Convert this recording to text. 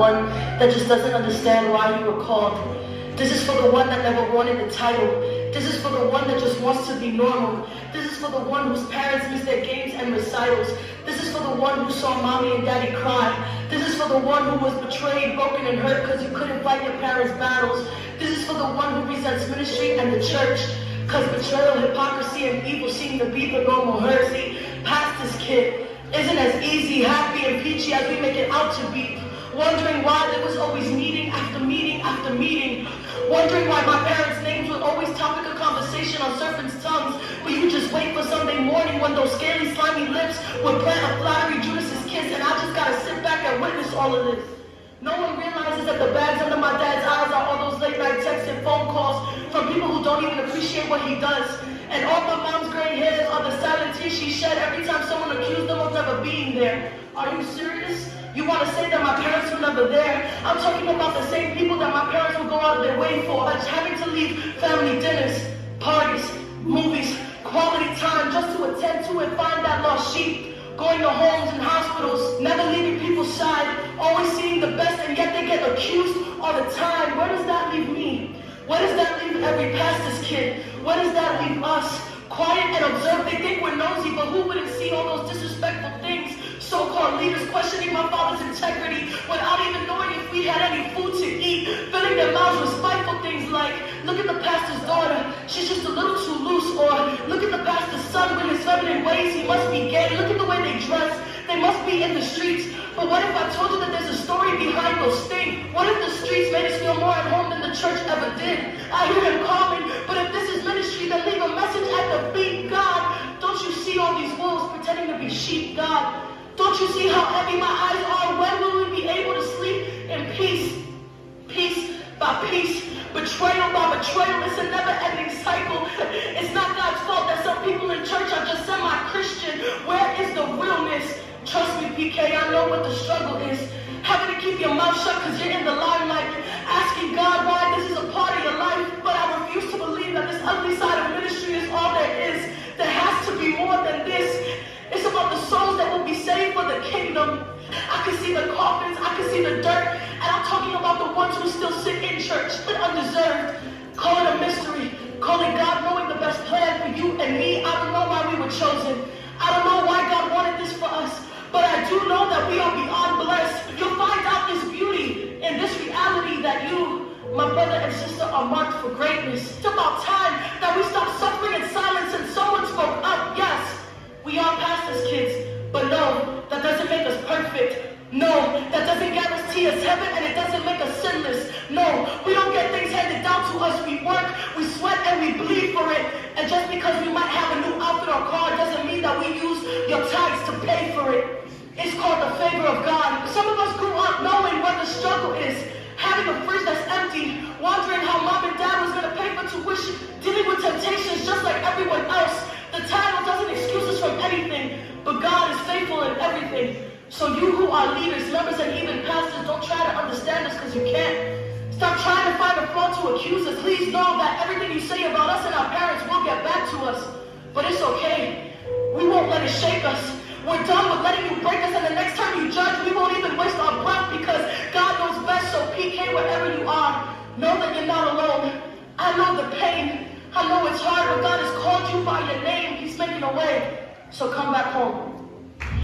one that just doesn't understand why you were called. This is for the one that never wanted the title. This is for the one that just wants to be normal. This is for the one whose parents missed their games and recitals. This is for the one who saw mommy and daddy cry. This is for the one who was betrayed, broken, and hurt because you couldn't fight your parents' battles. This is for the one who resents ministry and the church because betrayal, hypocrisy, and evil seem to be the normal herd. See, pastor's kid isn't as easy, happy, and peachy as we make it out to be. Wondering why there was always meeting after meeting after meeting. Wondering why my parents' names were always topic of conversation on serpents' tongues. But you just wait for Sunday morning when those scaly, slimy lips would plant a flattery Judas's kiss, and I just gotta sit back and witness all of this. No one realizes that the bags under my dad's eyes are all those late night texts and phone calls from people who don't even appreciate what he does. And all my mom's gray hairs are the silent tears she shed every time someone accused them of never being there. Are you serious? You want to say that my parents were never there? I'm talking about the same people that my parents would go out of their way for, like having to leave family dinners, parties, movies, quality time just to attend to and find that lost sheep. Going to homes and hospitals, never leaving people's side, always seeing the best, and yet they get accused all the time. Where does that leave me? Where does that leave every pastor's kid? Where does that leave us? Quiet and observe, they think we're nosy, but who wouldn't see all those disrespectful things? So-called leaders questioning my father's integrity without even knowing if we had any food to eat, filling their mouths with spiteful things like, look at the pastor's daughter, she's just a little too loose, or look at the pastor's son with his feminine ways, he must be gay, look at the way they dress, they must be in the streets. But what if I told you that there's a story behind those things? What if the streets made us feel more at home than the church ever did? I hear him calling, but if this is ministry, then leave a message at the feet. God, don't you see all these wolves pretending to be sheep? God, don't you see how heavy my eyes are? When will we be able to sleep in peace? Piece by piece, betrayal by betrayal. It's a never-ending cycle. It's not God's fault that some people in church are just semi-Christian. Where is the realness? Trust me, PK, I know what the struggle is. Having to keep your mouth shut because you're in the limelight. Asking God why this is a part of your life. But I refuse to believe that this ugly side of ministry is all there is. There has to be more than this. It's about the souls that will be saved for the kingdom. I can see the coffins, I can see the dirt, and I'm talking about the ones who still sit in church, undeserved. Call it a mystery, call it God knowing the best plan for you and me. I don't know why we were chosen. I don't know why God wanted this for us, but I do know that we are beyond blessed. You'll find out this beauty in this reality that you, my brother and sister, are marked for greatness. It's about time that we stop suffering in silence and someone spoke up. Yes, we are pastors' kids, but no, that doesn't make us perfect. No, that doesn't guarantee us heaven, and it doesn't make us sinless. No, we don't get things handed down to us. We work, we sweat, and we bleed for it. And just because we might have a new outfit or car doesn't mean that we use your tithes to pay for it. It's called the favor of God. Some of us grew up knowing what the struggle is. Having a fridge that's empty, wondering how mom and dad was going to pay for tuition, dealing with temptations just like everyone else. The title doesn't excuse us from anything, but God is faithful in everything. So you who are leaders, members, and even pastors, don't try to understand us because you can't. Stop trying to find a flaw to accuse us. Please know that everything you say about us and our parents will get back to us. But it's okay. We won't let it shake us. We're done with letting you break us, and the next time you judge, we won't even waste our breath because God knows best. So PK, wherever you are, know that you're not alone. I know the pain. I know it's hard, but God has called you by your name. He's making a way. So come back home.